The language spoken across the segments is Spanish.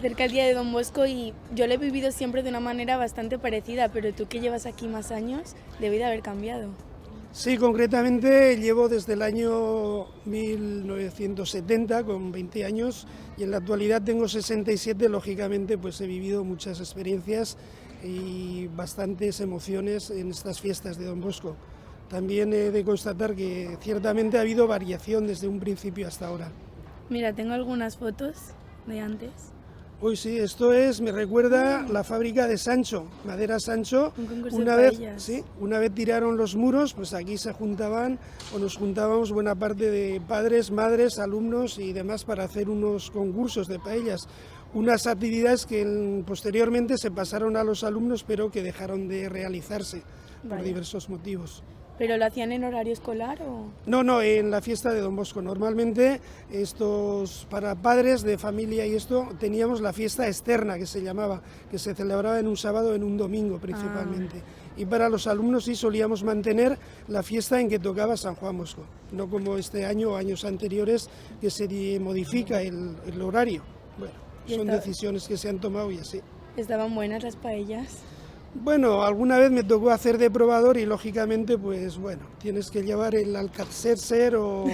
acerca el día de Don Bosco y yo lo he vivido siempre de una manera bastante parecida, pero tú que llevas aquí más años, debe de haber cambiado. Sí, concretamente llevo desde el año 1970 con 20 años y en la actualidad tengo 67, lógicamente pues he vivido muchas experiencias y bastantes emociones en estas fiestas de Don Bosco. También he de constatar que ciertamente ha habido variación desde un principio hasta ahora. Mira, tengo algunas fotos de antes. Uy, sí, me recuerda la fábrica de Sancho, Madera Sancho. Un concurso Una de vez, paellas. sí, una vez tiraron los muros, pues aquí se juntaban o nos juntábamos buena parte de padres, madres, alumnos y demás para hacer unos concursos de paellas. Unas actividades que posteriormente se pasaron a los alumnos, pero que dejaron de realizarse por Vaya. diversos motivos. ¿Pero lo hacían en horario escolar o...? No, en la fiesta de Don Bosco. Normalmente para padres de familia y esto, teníamos la fiesta externa que se llamaba, que se celebraba en un sábado, en un domingo principalmente. Y para los alumnos sí solíamos mantener la fiesta en que tocaba San Juan Bosco, no como este año o años anteriores que se modifica el horario. Bueno, son decisiones que se han tomado y así. ¿Estaban buenas las paellas? Bueno, alguna vez me tocó hacer de probador y lógicamente pues bueno, tienes que llevar el Alka-Seltzer o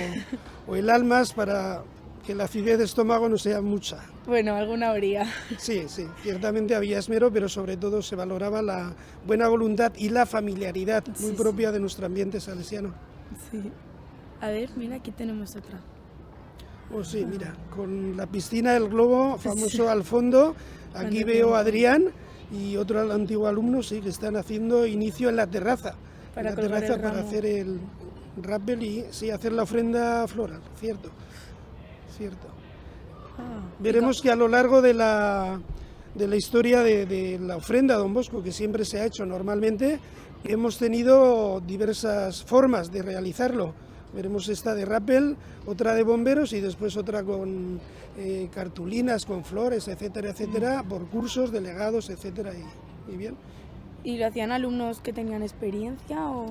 el Almas para que la acidez de estómago no sea mucha. Bueno, alguna habría. Sí, ciertamente había esmero, pero sobre todo se valoraba la buena voluntad y la familiaridad muy propia de nuestro ambiente salesiano. Sí. A ver, mira, aquí tenemos otra. Oh sí, mira, con la piscina del globo famoso al fondo, aquí veo a Adrián y otro antiguo alumno, sí, que están haciendo inicio en la terraza. Para hacer el rappel y sí, hacer la ofrenda floral, cierto. Veremos que a lo largo de la historia de la ofrenda a Don Bosco, que siempre se ha hecho normalmente, hemos tenido diversas formas de realizarlo. Veremos esta de rappel, otra de bomberos y después otra con cartulinas, con flores, etcétera, etcétera, por cursos, delegados, etcétera, y bien. ¿Y lo hacían alumnos que tenían experiencia o...?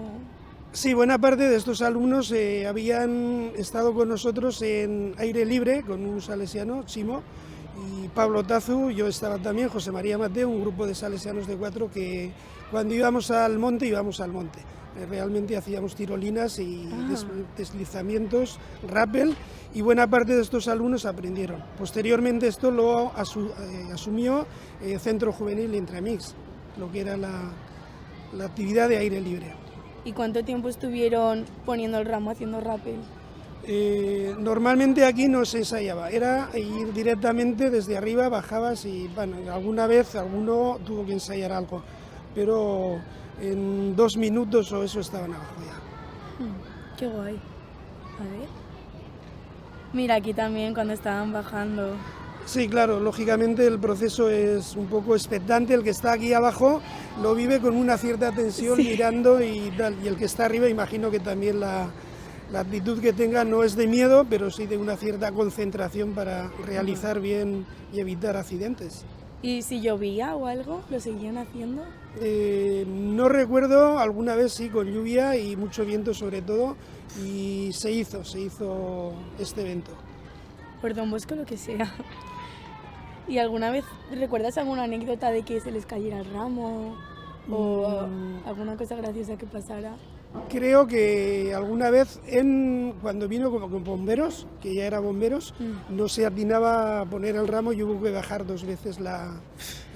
Sí, buena parte de estos alumnos habían estado con nosotros en aire libre, con un salesiano, Chimo, y Pablo Tazu, yo estaba también, José María Mateo, un grupo de salesianos de 4 que cuando íbamos al monte. Realmente hacíamos tirolinas y deslizamientos, rappel, y buena parte de estos alumnos aprendieron. Posteriormente esto lo asumió Centro Juvenil Intramix, lo que era la actividad de aire libre. ¿Y cuánto tiempo estuvieron poniendo el ramo, haciendo rappel? Normalmente aquí no se ensayaba, era ir directamente desde arriba, bajabas y bueno, alguna vez alguno tuvo que ensayar algo, pero en 2 minutos o eso estaban abajo ya. Qué guay. A ver. Mira, aquí también cuando estaban bajando. Sí, claro, lógicamente el proceso es un poco expectante, el que está aquí abajo lo vive con una cierta tensión mirando y tal, y el que está arriba imagino que también la actitud que tenga no es de miedo, pero sí de una cierta concentración para realizar bien y evitar accidentes. ¿Y si llovía o algo, lo seguían haciendo? No recuerdo, alguna vez sí, con lluvia y mucho viento sobre todo, y se hizo este evento. Por Don Bosco, lo que sea. ¿Y alguna vez recuerdas alguna anécdota de que se les cayera el ramo o alguna cosa graciosa que pasara? Creo que alguna vez, cuando vino como con bomberos, que ya era bomberos, no se atinaba a poner el ramo y hubo que bajar 2 veces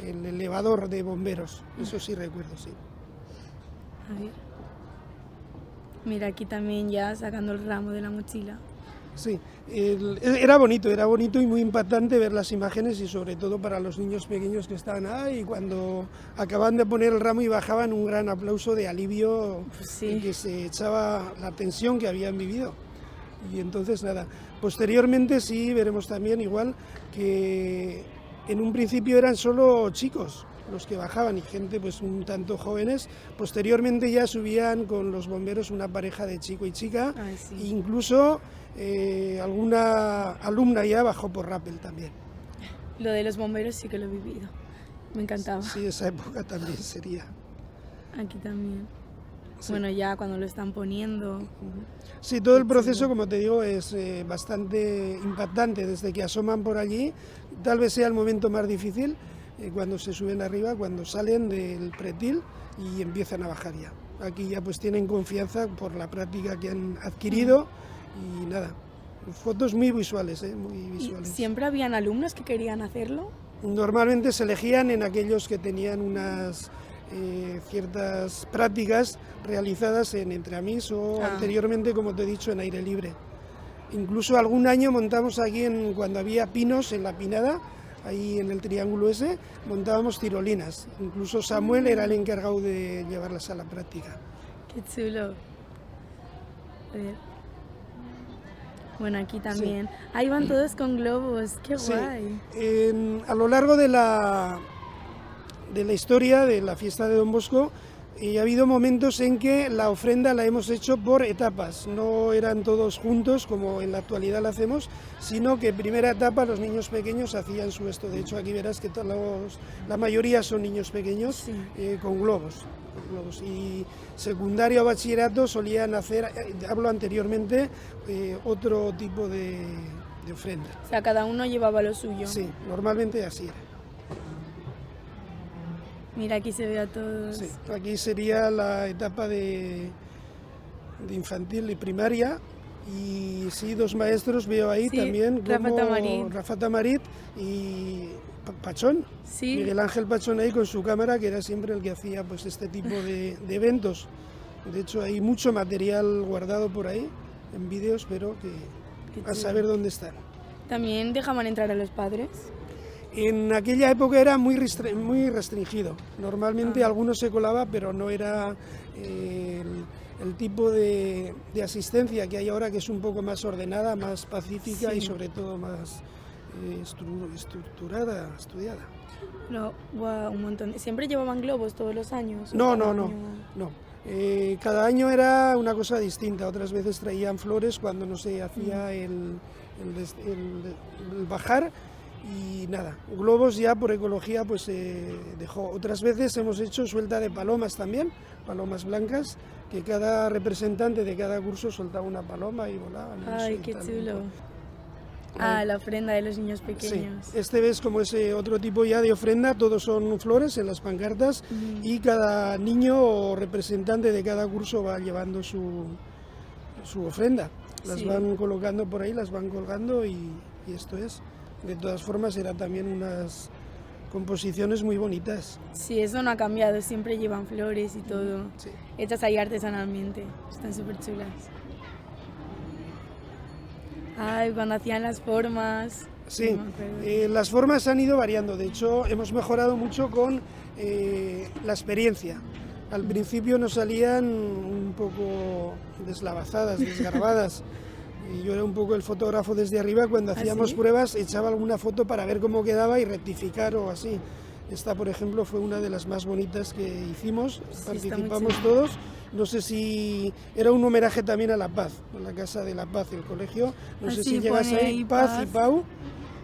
el elevador de bomberos. Eso sí recuerdo, sí. A ver. Mira, aquí también ya sacando el ramo de la mochila. Sí, era bonito y muy impactante ver las imágenes y sobre todo para los niños pequeños que estaban ahí cuando acaban de poner el ramo y bajaban, un gran aplauso de alivio y que se echaba la tensión que habían vivido. Y entonces nada, posteriormente sí veremos también igual que en un principio eran solo chicos los que bajaban y gente pues un tanto jóvenes, posteriormente ya subían con los bomberos una pareja de chico y chica, incluso alguna alumna ya bajó por rappel también. Lo de los bomberos sí que lo he vivido, me encantaba. Sí, esa época también sería. Aquí también. Sí. Bueno, ya cuando lo están poniendo. Sí, todo el Qué proceso, chulo. como te digo, es bastante impactante desde que asoman por allí. Tal vez sea el momento más difícil cuando se suben arriba, cuando salen del pretil y empiezan a bajar ya. Aquí ya pues tienen confianza por la práctica que han adquirido y nada, fotos muy visuales, muy ¿Y visuales. siempre habían alumnos que querían hacerlo? Normalmente se elegían en aquellos que tenían unas ciertas prácticas realizadas en Entreamís o anteriormente, como te he dicho, en aire libre. Incluso algún año montamos aquí, cuando había pinos en la Pinada, ahí en el triángulo ese, montábamos tirolinas. Incluso Samuel era el encargado de llevarlas a la práctica. Qué chulo. A ver. Bueno, aquí también. Ahí van todos con globos, qué Sí, guay. a lo largo de la historia de la fiesta de Don Bosco, ha habido momentos en que la ofrenda la hemos hecho por etapas, no eran todos juntos como en la actualidad la hacemos, sino que en primera etapa los niños pequeños hacían su esto. De hecho, aquí verás que la mayoría son niños pequeños Sí. con globos. Y secundario o bachillerato solían hacer, hablo anteriormente, otro tipo de ofrenda. O sea, cada uno llevaba lo suyo. Sí, normalmente así era. Mira, aquí se ve a todos. Sí, aquí sería la etapa de infantil y primaria. Y sí, dos maestros veo ahí Sí, también, Rafa como Tamarit. Rafa Tamarit y Pachón. Sí. Miguel Ángel Pachón ahí con su cámara, que era siempre el que hacía pues este tipo de eventos. De hecho, hay mucho material guardado por ahí en vídeos, pero Qué a chulo. saber dónde están. También dejaban entrar a los padres. En aquella época era muy restringido. Normalmente algunos se colaba, pero no era el tipo de asistencia que hay ahora, que es un poco más ordenada, más pacífica Sí. y sobre todo más estructurada, estudiada. No, guau, un montón. ¿Siempre llevaban globos todos los años? ¿O No, cada no, no, año? no. Cada año era una cosa distinta. Otras veces traían flores cuando no se hacía el bajar. Y nada, globos ya por ecología pues se dejó. Otras veces hemos hecho suelta de palomas también, palomas blancas, que cada representante de cada curso soltaba una paloma y volaban. Ay, qué chulo. Ah, la ofrenda de los niños Sí, pequeños. este ves como ese otro tipo ya de ofrenda, todos son flores en las pancartas y cada niño o representante de cada curso va llevando su ofrenda. Las Sí. van colocando por ahí, las van colgando y esto es. De todas formas, eran también unas composiciones muy bonitas. Sí, eso no ha cambiado. Siempre llevan flores y todo. Sí. Hechas ahí artesanalmente. Están súper chulas. Ay, cuando hacían las formas. Sí, no me acuerdo. las formas han ido variando. De hecho, hemos mejorado mucho con la experiencia. Al principio nos salían un poco deslavazadas, desgarbadas. Y yo era un poco el fotógrafo desde arriba. Cuando hacíamos sí? pruebas, echaba alguna foto para ver cómo quedaba y rectificar o así. Esta, por ejemplo, fue una de las más bonitas que hicimos. está muy Participamos chula. todos. No sé si era un homenaje también a La Paz, a la Casa de La Paz, el colegio. No Ah, sé sí, si llegas pone ahí, ahí Paz y Paz. Pau.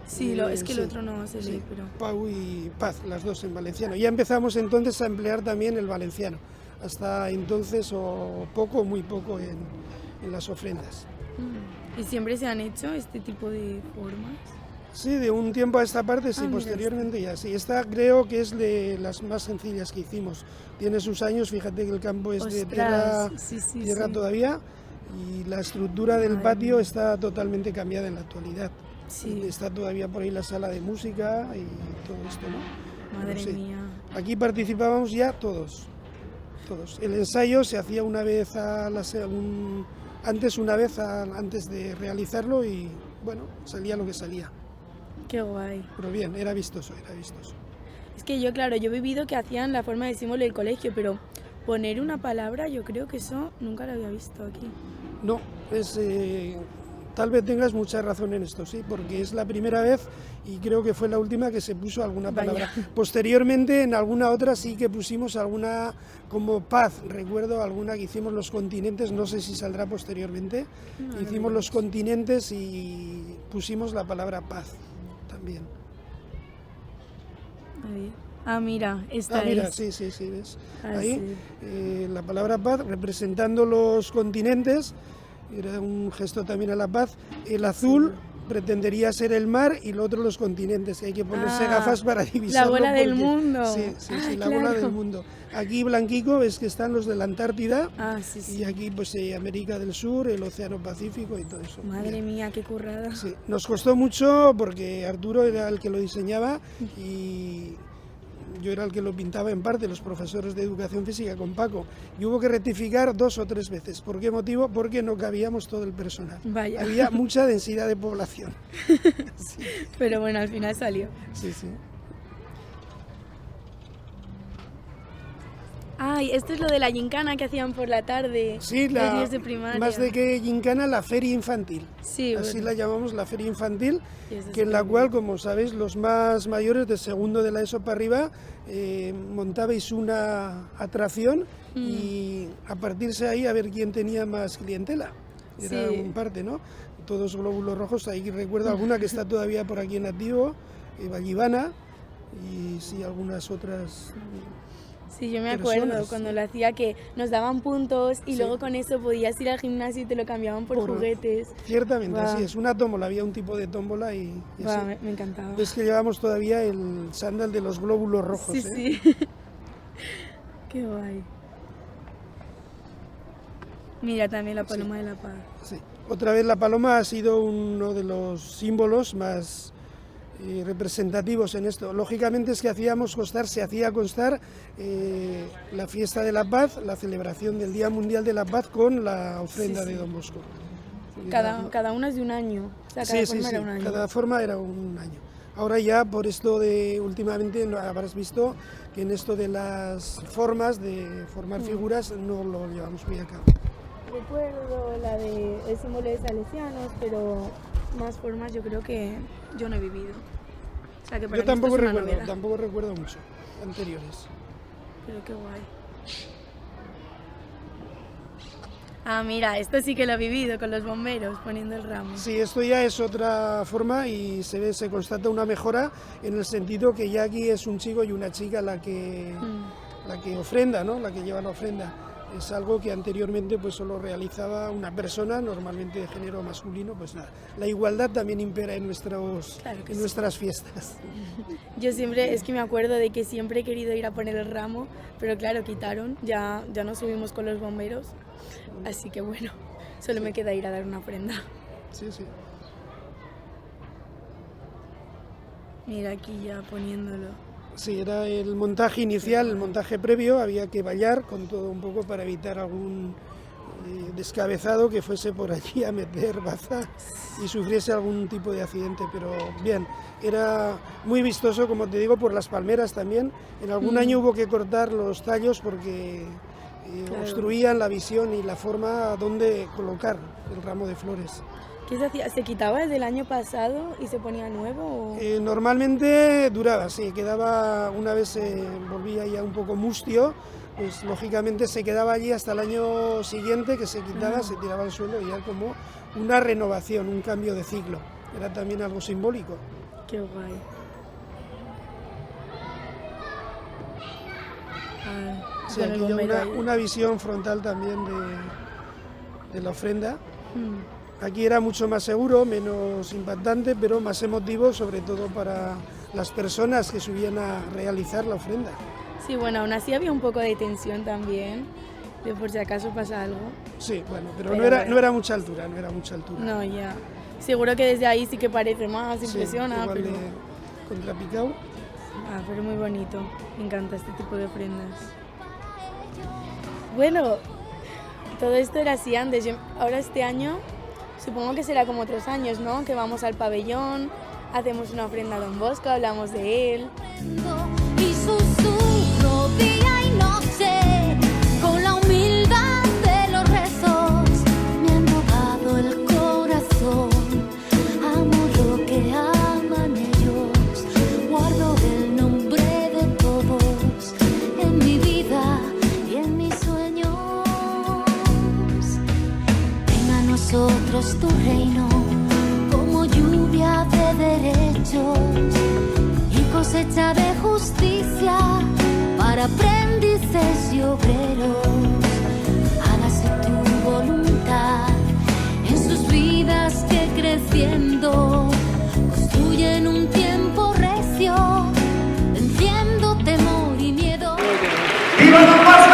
Sí, es que el sí, otro no se lee, sí, pero... Pau y Paz, las dos en valenciano. Ya empezamos entonces a emplear también el valenciano. Hasta entonces, o poco o muy poco en las ofrendas. ¿Y siempre se han hecho este tipo de formas? Sí, de un tiempo a esta parte, sí, Ah, mira, posteriormente ya, sí. Esta creo que es de las más sencillas que hicimos. Tiene sus años, fíjate que el campo es de Ostras, sí, tierra sí. todavía y la estructura del Madre patio mía. está totalmente cambiada en la actualidad. Sí. Está todavía por ahí la sala de música y todo esto, ¿no? Madre Pero sí, mía. aquí participábamos ya todos. El ensayo se hacía una vez antes de realizarlo y bueno, salía lo que salía. Qué guay. Pero bien, era vistoso, era vistoso. Es que yo, claro, yo he vivido que hacían la forma de símbolo del colegio, pero poner una palabra, yo creo que eso nunca lo había visto aquí. No, tal vez tengas mucha razón en esto, sí, porque es la primera vez y creo que fue la última que se puso alguna Vaya. palabra. Posteriormente, en alguna otra sí que pusimos alguna, como paz, recuerdo alguna que hicimos los continentes, no sé si saldrá posteriormente. No, Hicimos no los continentes y pusimos la palabra paz también. A ver. Ah, mira, esta mira, es. sí, ves. Ah, Ahí, sí. la palabra paz representando los continentes, era un gesto también a la paz. El azul pretendería ser el mar y lo otro los continentes, hay que ponerse gafas para divisarlo. La bola del porque, mundo. La bola del mundo. Aquí blanquico ves que están los de la Antártida y aquí pues América del Sur, el Océano Pacífico y todo eso. Madre mía, qué currada. Sí, nos costó mucho porque Arturo era el que lo diseñaba y yo era el que lo pintaba en parte, los profesores de educación física con Paco. Y hubo que rectificar 2 o 3 veces. ¿Por qué motivo? Porque no cabíamos todo el personal. Vaya. Había mucha densidad de población. Sí. Pero bueno, al final salió. Sí. Ay, esto es lo de la gincana que hacían por la tarde. Sí, los niños de primaria. Más de que gincana, la feria infantil. Sí, así la llamamos, la feria infantil, que en la cual, como sabéis, los más mayores de segundo de la ESO para arriba montabais una atracción y a partirse de ahí a ver quién tenía más clientela. Era un parte, ¿no? Todos glóbulos rojos, ahí recuerdo alguna que está todavía por aquí en activo, Vallivana, y sí, algunas otras. Sí, yo me acuerdo cuando lo hacía que nos daban puntos y luego con eso podías ir al gimnasio y te lo cambiaban por juguetes. Ciertamente, sí, es una tómbola, había un tipo de tómbola y así. Me encantaba. Es que llevamos todavía el chándal de los glóbulos rojos. Sí. Qué guay. Mira también la paloma de la paz. Sí. Otra vez la paloma ha sido uno de los símbolos más representativos en esto. Lógicamente es que se hacía constar la fiesta de la paz, la celebración del Día Mundial de la Paz con la ofrenda de Don Bosco. Cada una es de un año. O sea, cada forma era un año. Cada forma era un año. Ahora ya por esto de últimamente habrás visto que en esto de las formas de formar figuras no lo llevamos muy a cabo. Recuerdo el símbolo de salesianos, pero más formas yo creo que yo no he vivido. O sea, que para yo tampoco mí recuerdo mucho anteriores. Pero qué guay. Ah, mira, esto sí que lo he vivido con los bomberos poniendo el ramo. Sí, esto ya es otra forma y se constata una mejora en el sentido que ya aquí es un chico y una chica la que ofrenda, ¿no? La que lleva la ofrenda. Es algo que anteriormente pues solo realizaba una persona, normalmente de género masculino, pues nada. La igualdad también impera en nuestras fiestas. Yo siempre, es que me acuerdo de que siempre he querido ir a poner el ramo, pero claro, quitaron, ya no subimos con los bomberos, así que bueno, solo me queda ir a dar una ofrenda. Sí. Mira aquí ya poniéndolo. Sí, era el montaje inicial, el montaje previo, había que vallar con todo un poco para evitar algún descabezado que fuese por allí a meter baza y sufriese algún tipo de accidente, pero bien, era muy vistoso, como te digo, por las palmeras también. En algún año hubo que cortar los tallos porque obstruían la visión y la forma donde colocar el ramo de flores. ¿Qué se hacía? ¿Se quitaba el del año pasado y se ponía nuevo? ¿O? Normalmente duraba, sí, quedaba, una vez se volvía ya un poco mustio, pues lógicamente se quedaba allí hasta el año siguiente, que se quitaba, se tiraba al suelo y ya como una renovación, un cambio de ciclo. Era también algo simbólico. Qué guay. Sí, aquí ya una visión frontal también de la ofrenda. Aquí era mucho más seguro, menos impactante, pero más emotivo, sobre todo para las personas que subían a realizar la ofrenda. Sí, bueno, aún así había un poco de tensión también, de por si acaso pasa algo. Sí, bueno, pero no era mucha altura, No, ya. Seguro que desde ahí sí que parece más, impresiona. Igual pero... de contrapicado. Pero muy bonito, me encanta este tipo de ofrendas. Bueno, todo esto era así antes, ahora este año... Supongo que será como otros años, ¿no? Que vamos al pabellón, hacemos una ofrenda a Don Bosco, hablamos de él. Y susurro día y noche, con la humildad de los rezos, me han robado el corazón. Amo lo que aman ellos, guardo el nombre de todos en mi vida y en mis sueños. Venga a nosotros tu reino como lluvia de derechos y cosecha marcha de justicia para aprendices y obreros. Hágase tu voluntad en sus vidas que creciendo construyen un tiempo recio, venciendo temor y miedo. ¡Viva la paz!